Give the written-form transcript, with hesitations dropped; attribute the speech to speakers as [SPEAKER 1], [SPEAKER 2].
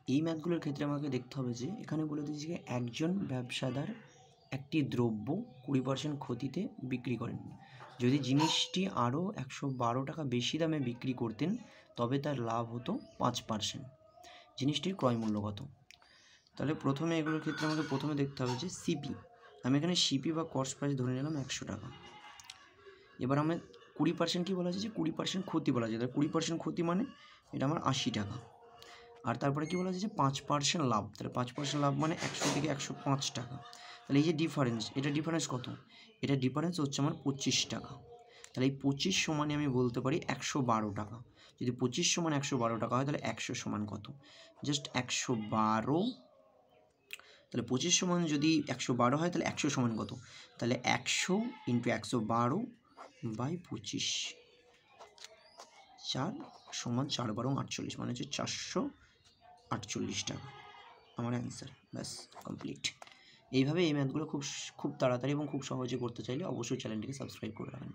[SPEAKER 1] এই ম্যাথগুলোর ক্ষেত্রে আমাকে দেখতে হবে যে এখানে বলে দিয়েছে যে একজন ব্যবসাদার একটি দ্রব্য 20% ক্ষতিতে বিক্রি করেন। যদি জিনিসটি আরও 112 টাকা বেশি দামে বিক্রি করতেন তবে তার লাভ হতো 5%। জিনিসটির ক্রয় মূল্য কত? তাহলে প্রথমে এগুলোর ক্ষেত্রে আমাকে প্রথমে দেখতে হবে যে সিপি। আমি এখানে সিপি বা কস্ট প্রাইস ধরে নিলাম 100 টাকা। এবার আমার 20% কী বলা আছে যে 20% ক্ষতি বলা যায়। তাহলে 20% ক্ষতি মানে এটা আমার 80 টাকা। আর তারপরে কী বলা আছে যে 5% লাভ। তাহলে 5% লাভ মানে 100 থেকে 105 টাকা। তাহলে এই যে ডিফারেন্স, এটা ডিফারেন্স কত? এটা ডিফারেন্স হচ্ছে আমার 25 টাকা। তাহলে এই 25 সমানে আমি বলতে পারি 112 টাকা। যদি 25 সমান 112 টাকা হয় তাহলে 100 সমান কত? জাস্ট 112। তাহলে 25 সমান যদি 112 হয় তাহলে 100 সমান কত? তাহলে 100 ইন্টু 112 বাই 25, 4 সমান 4 12 48, মানে হচ্ছে 448 টাকা আমার অ্যান্সার। ব্যাস কমপ্লিট। এইভাবে এই ম্যাথগুলো খুব তাড়াতাড়ি এবং খুব সহজে করতে চাইলে অবশ্যই চ্যানেলটিকে সাবস্ক্রাইব করে রাখবেন।